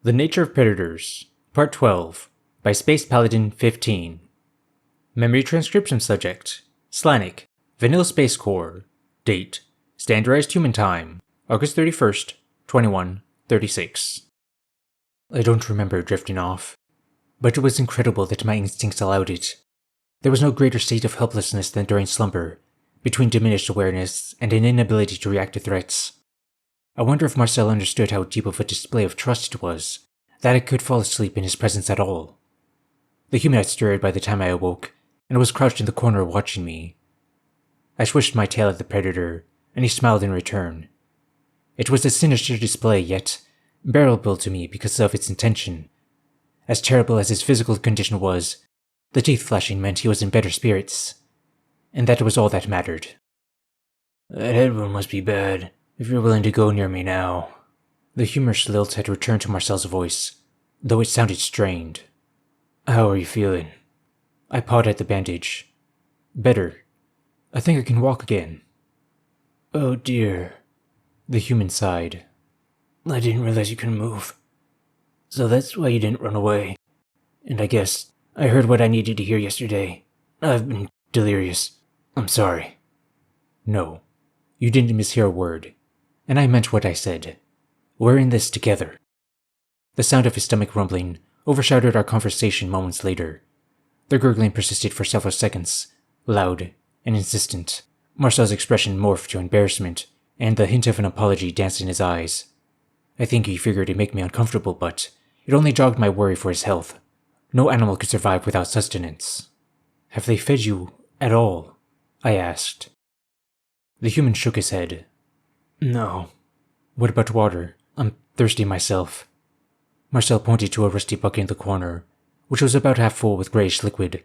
The Nature of Predators, Part 12, by Space Paladin 15. Memory Transcription Subject, Slanik, Vanilla Space Core. Date, Standardized Human Time, August 31st, 2136. I don't remember drifting off, but it was incredible that my instincts allowed it. There was no greater state of helplessness than during slumber, between diminished awareness and an inability to react to threats. I wonder if Marcel understood how deep of a display of trust it was, that I could fall asleep in his presence at all. The human had stirred by the time I awoke, and was crouched in the corner watching me. I swished my tail at the predator, and he smiled in return. It was a sinister display, yet bearable to me because of its intention. As terrible as his physical condition was, the teeth flashing meant he was in better spirits, and that was all that mattered. That headwind must be bad, if you're willing to go near me now. The humorous lilt had returned to Marcel's voice, though it sounded strained. How are you feeling? I pawed at the bandage. Better. I think I can walk again. Oh dear. The human sighed. I didn't realize you couldn't move. So that's why you didn't run away. And I guess I heard what I needed to hear yesterday. I've been delirious. I'm sorry. No, you didn't mishear a word, and I meant what I said. We're in this together. The sound of his stomach rumbling overshadowed our conversation moments later. The gurgling persisted for several seconds, loud and insistent. Marcel's expression morphed to embarrassment, and the hint of an apology danced in his eyes. I think he figured it'd make me uncomfortable, but it only jogged my worry for his health. No animal could survive without sustenance. Have they fed you at all? I asked. The human shook his head. No. What about water? I'm thirsty myself. Marcel pointed to a rusty bucket in the corner, which was about half full with greyish liquid.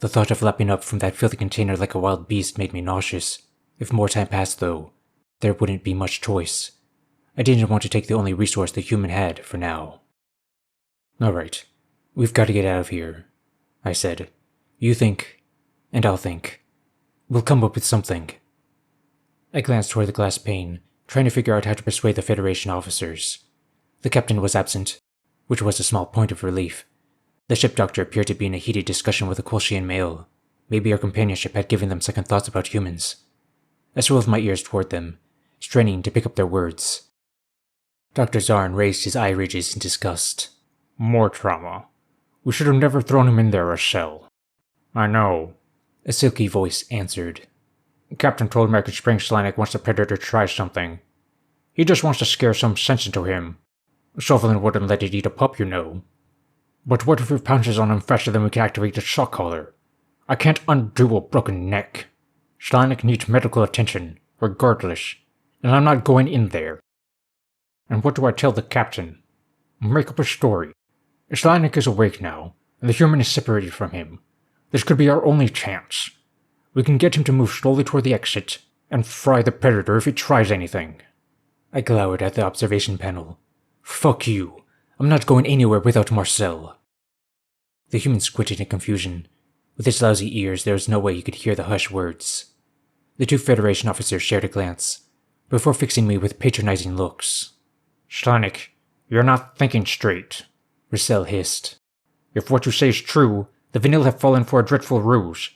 The thought of lapping up from that filthy container like a wild beast made me nauseous. If more time passed, though, there wouldn't be much choice. I didn't want to take the only resource the human had for now. Alright, we've got to get out of here, I said. You think, and I'll think. We'll come up with something. I glanced toward the glass pane, trying to figure out how to persuade the Federation officers. The captain was absent, which was a small point of relief. The ship doctor appeared to be in a heated discussion with a Kolshian male. Maybe our companionship had given them second thoughts about humans. I swerved my ears toward them, straining to pick up their words. Dr. Zarn raised his eye ridges in disgust. More trauma. We should have never thrown him in there, Rochelle. I know. A silky voice answered. Captain told me I could spring Slanik once the Predator tries something. He just wants to scare some sense into him. Sovereign wouldn't let it eat a pup, you know. But what if he pounces on him faster than we can activate the shock collar? I can't undo a broken neck. Slanik needs medical attention, regardless, and I'm not going in there. And what do I tell the captain? Make up a story. Slanik is awake now, and the human is separated from him. This could be our only chance. We can get him to move slowly toward the exit, and fry the Predator if he tries anything. I glowered at the observation panel. Fuck you. I'm not going anywhere without Marcel. The human squinted in confusion. With his lousy ears, there was no way he could hear the hushed words. The two Federation officers shared a glance, before fixing me with patronizing looks. Slanik, you're not thinking straight, Marcel hissed. If what you say is true, the Vanille have fallen for a dreadful ruse.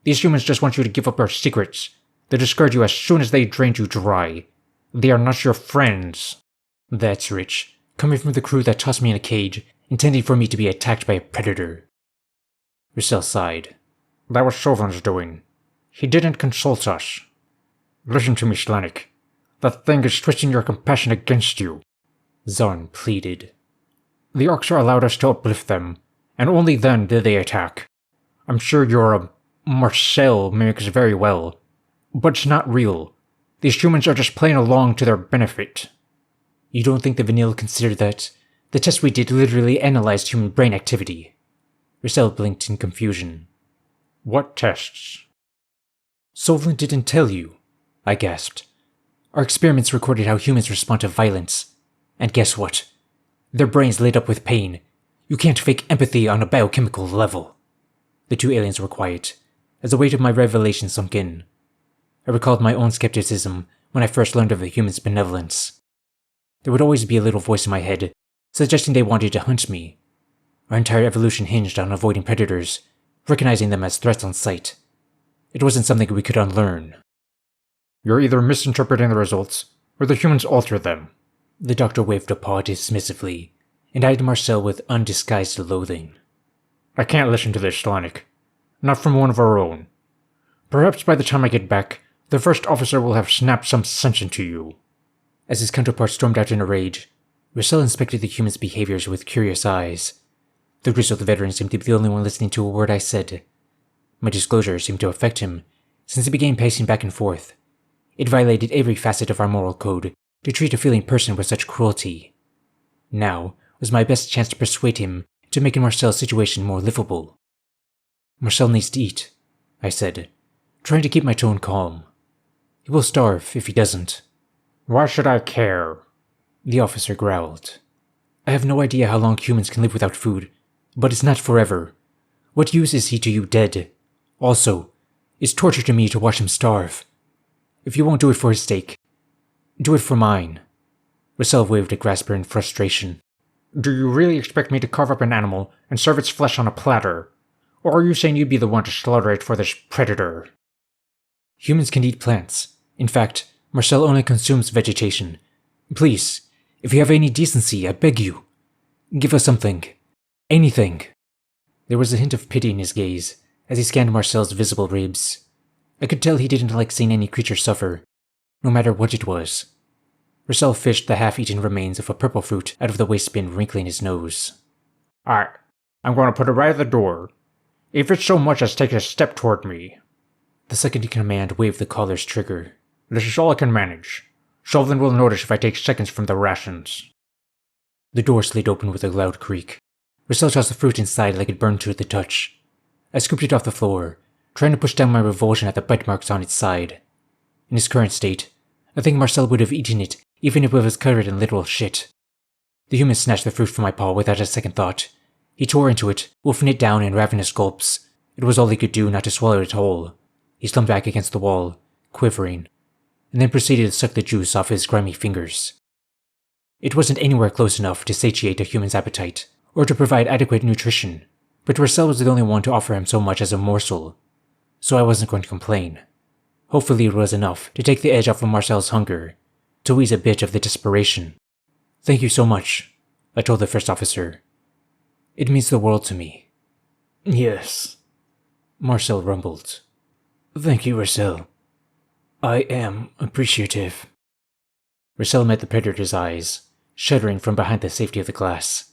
These humans just want you to give up our secrets. They discard you as soon as they drained you dry. They are not your friends. That's rich, coming from the crew that tossed me in a cage, intending for me to be attacked by a predator. Marcel sighed. That was Chauvin's doing. He didn't consult us. Listen to me, Slanik. That thing is twisting your compassion against you. Zarn pleaded. The Orcs allowed us to uplift them, and only then did they attack. I'm sure your Marcel mimics very well, but it's not real. These humans are just playing along to their benefit. You don't think the Vanille considered that? The test we did literally analyzed human brain activity. Marcel blinked in confusion. What tests? Sovlin didn't tell you, I gasped. Our experiments recorded how humans respond to violence. And guess what? Their brains lit up with pain. You can't fake empathy on a biochemical level. The two aliens were quiet, as the weight of my revelation sunk in. I recalled my own skepticism when I first learned of the human's benevolence. There would always be a little voice in my head suggesting they wanted to hunt me. Our entire evolution hinged on avoiding predators, recognizing them as threats on sight. It wasn't something we could unlearn. You're either misinterpreting the results, or the humans alter them. The doctor waved a paw dismissively, and eyed Marcel with undisguised loathing. I can't listen to this, Slanik. Not from one of our own. Perhaps by the time I get back, the first officer will have snapped some sense into you. As his counterpart stormed out in a rage, Marcel inspected the humans' behaviors with curious eyes. The grizzled veteran seemed to be the only one listening to a word I said. My disclosure seemed to affect him, since he began pacing back and forth. It violated every facet of our moral code to treat a feeling person with such cruelty. Now was my best chance to persuade him to make Marcel's situation more livable. Marcel needs to eat, I said, trying to keep my tone calm. He will starve if he doesn't. Why should I care? The officer growled. I have no idea how long humans can live without food, but it's not forever. What use is he to you dead? Also, it's torture to me to watch him starve. If you won't do it for his sake, do it for mine. Marcel waved at Grasper in frustration. Do you really expect me to carve up an animal and serve its flesh on a platter? Or are you saying you'd be the one to slaughter it for this predator? Humans can eat plants. In fact, Marcel only consumes vegetation. Please, if you have any decency, I beg you, give us something. Anything. There was a hint of pity in his gaze as he scanned Marcel's visible ribs. I could tell he didn't like seeing any creature suffer, no matter what it was. Marcel fished the half-eaten remains of a purple fruit out of the waste bin, wrinkling his nose. I'm going to put it right at the door. If it's so much as take a step toward me. The second in command waved the collar's trigger. This is all I can manage. Sullivan will notice if I take seconds from the rations. The door slid open with a loud creak. Marcel tossed the fruit inside like it burned to the touch. I scooped it off the floor, trying to push down my revulsion at the bite marks on its side. In its current state, I think Marcel would have eaten it even if it was covered in literal shit. The human snatched the fruit from my paw without a second thought. He tore into it, wolfing it down in ravenous gulps. It was all he could do not to swallow it whole. He slumped back against the wall, quivering, and then proceeded to suck the juice off his grimy fingers. It wasn't anywhere close enough to satiate a human's appetite, or to provide adequate nutrition, but Marcel was the only one to offer him so much as a morsel, so I wasn't going to complain. Hopefully it was enough to take the edge off of Marcel's hunger, to ease a bit of the desperation. Thank you so much, I told the first officer. It means the world to me. Yes, Marcel rumbled. Thank you, Marcel. I am appreciative. Marcel met the predator's eyes, shuddering from behind the safety of the glass.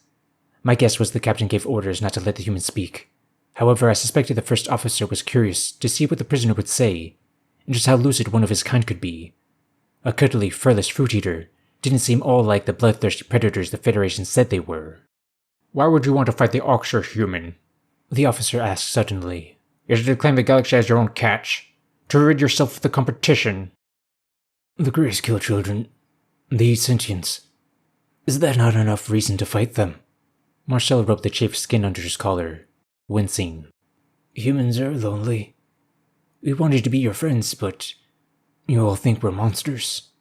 My guess was the captain gave orders not to let the human speak. However, I suspected the first officer was curious to see what the prisoner would say, and just how lucid one of his kind could be. A cuddly, furless fruit eater didn't seem all like the bloodthirsty predators the Federation said they were. Why would you want to fight the Oxer human? The officer asked suddenly. Is it to claim the galaxy as your own catch? To rid yourself of the competition? The Greys kill children. They eat sentience. Is that not enough reason to fight them? Marcel rubbed the chafed skin under his collar, wincing. Humans are lonely. We wanted to be your friends, but you all think we're monsters.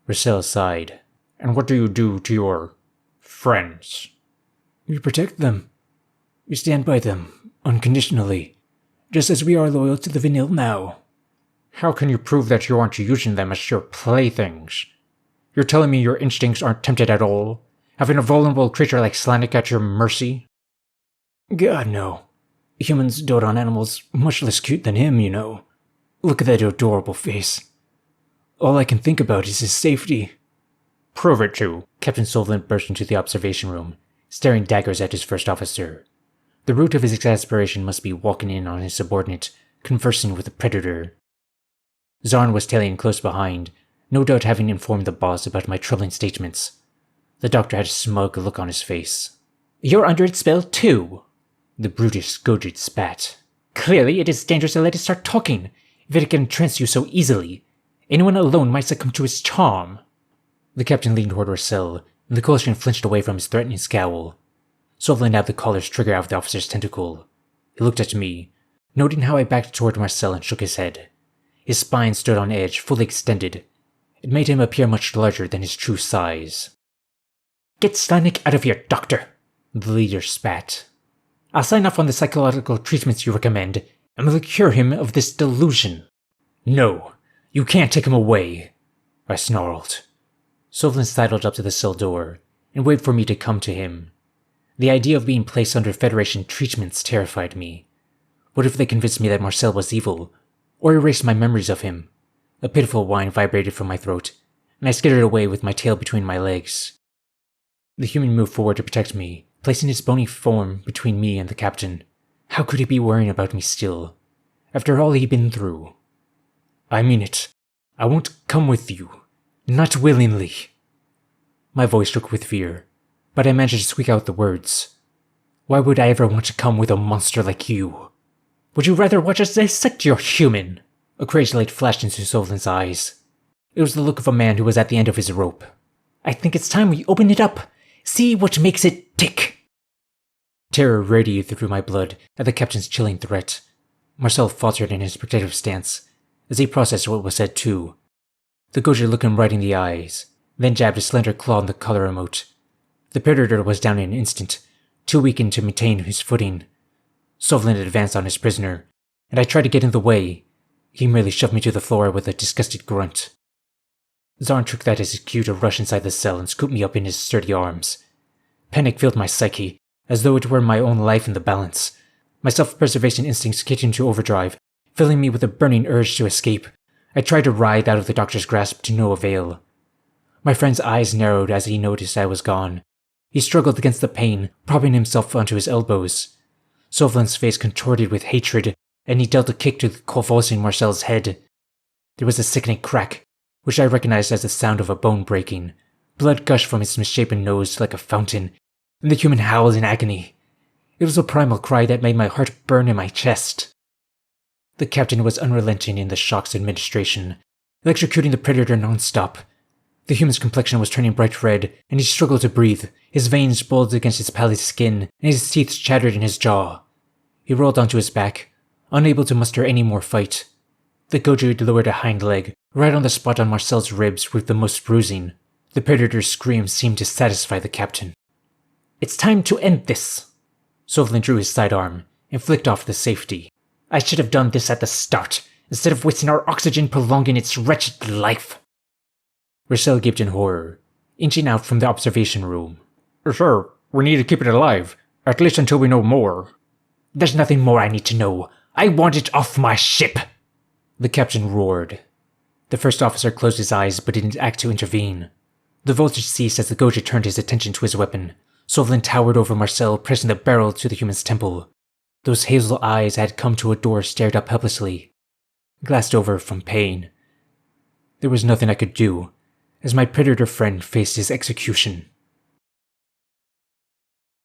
Marcel sighed. And what do you do to your friends? We protect them. We stand by them, unconditionally, just as we are loyal to the Vanille now. How can you prove that you aren't using them as your playthings? You're telling me your instincts aren't tempted at all? Having a vulnerable creature like Slanik at your mercy? God, no. Humans dote on animals much less cute than him, you know. Look at that adorable face. All I can think about is his safety. Prove it to. Captain Sullivan burst into the observation room, staring daggers at his first officer. The root of his exasperation must be walking in on his subordinate, conversing with a predator. Zarn was tailing close behind, no doubt having informed the boss about my troubling statements. The doctor had a smug look on his face. You're under its spell too, the brutish Gojid spat. Clearly it is dangerous to let it start talking, if it can entrance you so easily. Anyone alone might succumb to its charm. The captain leaned toward Marcel, and the Colossean flinched away from his threatening scowl. Sullivan nabbed the collar's trigger out of the officer's tentacle. He looked at me, noting how I backed toward Marcel and shook his head. His spine stood on edge, fully extended. It made him appear much larger than his true size. Get Slanik out of here, doctor, the leader spat. I'll sign off on the psychological treatments you recommend, and we'll cure him of this delusion. No, you can't take him away, I snarled. Sovlin sidled up to the cell door and waited for me to come to him. The idea of being placed under Federation treatments terrified me. What if they convinced me that Marcel was evil, or erased my memories of him? A pitiful whine vibrated from my throat, and I skittered away with my tail between my legs. The human moved forward to protect me, placing his bony form between me and the captain. How could he be worrying about me still, after all he'd been through? I mean it. I won't come with you. Not willingly. My voice shook with fear, but I managed to squeak out the words. Why would I ever want to come with a monster like you? Would you rather watch us dissect your human? A crazy light flashed into Sovlin's eyes. It was the look of a man who was at the end of his rope. I think it's time we open it up. See what makes it tick. Terror radiated through my blood at the captain's chilling threat. Marcel faltered in his protective stance, as he processed what was said too. The Goji looked him right in the eyes, then jabbed a slender claw on the collar remote. The predator was down in an instant, too weakened to maintain his footing. Sovlin advanced on his prisoner, and I tried to get in the way. He merely shoved me to the floor with a disgusted grunt. Zarn took that as his cue to rush inside the cell and scoop me up in his sturdy arms. Panic filled my psyche, as though it were my own life in the balance. My self-preservation instincts kicked into overdrive, filling me with a burning urge to escape. I tried to writhe out of the doctor's grasp to no avail. My friend's eyes narrowed as he noticed I was gone. He struggled against the pain, propping himself onto his elbows. Sovlin's face contorted with hatred, and he dealt a kick to the convulsing Marcel's head. There was a sickening crack, which I recognized as the sound of a bone breaking. Blood gushed from his misshapen nose like a fountain, and the human howled in agony. It was a primal cry that made my heart burn in my chest. The captain was unrelenting in the shock's administration, electrocuting the predator non-stop. The human's complexion was turning bright red, and he struggled to breathe. His veins bulged against his pallid skin, and his teeth chattered in his jaw. He rolled onto his back, unable to muster any more fight. The Goju lowered a hind leg, right on the spot on Marcel's ribs with the most bruising. The predator's scream seemed to satisfy the captain. It's time to end this. Sovlin drew his sidearm and flicked off the safety. I should have done this at the start, instead of wasting our oxygen prolonging its wretched life. Marcel gaped in horror, inching out from the observation room. Sir, we need to keep it alive, at least until we know more. There's nothing more I need to know. I want it off my ship! The captain roared. The first officer closed his eyes but didn't act to intervene. The voltage ceased as the Goji turned his attention to his weapon. Sovlin towered over Marcel, pressing the barrel to the human's temple. Those hazel eyes had come to a door stared up helplessly, glassed over from pain. There was nothing I could do, as my predator friend faced his execution.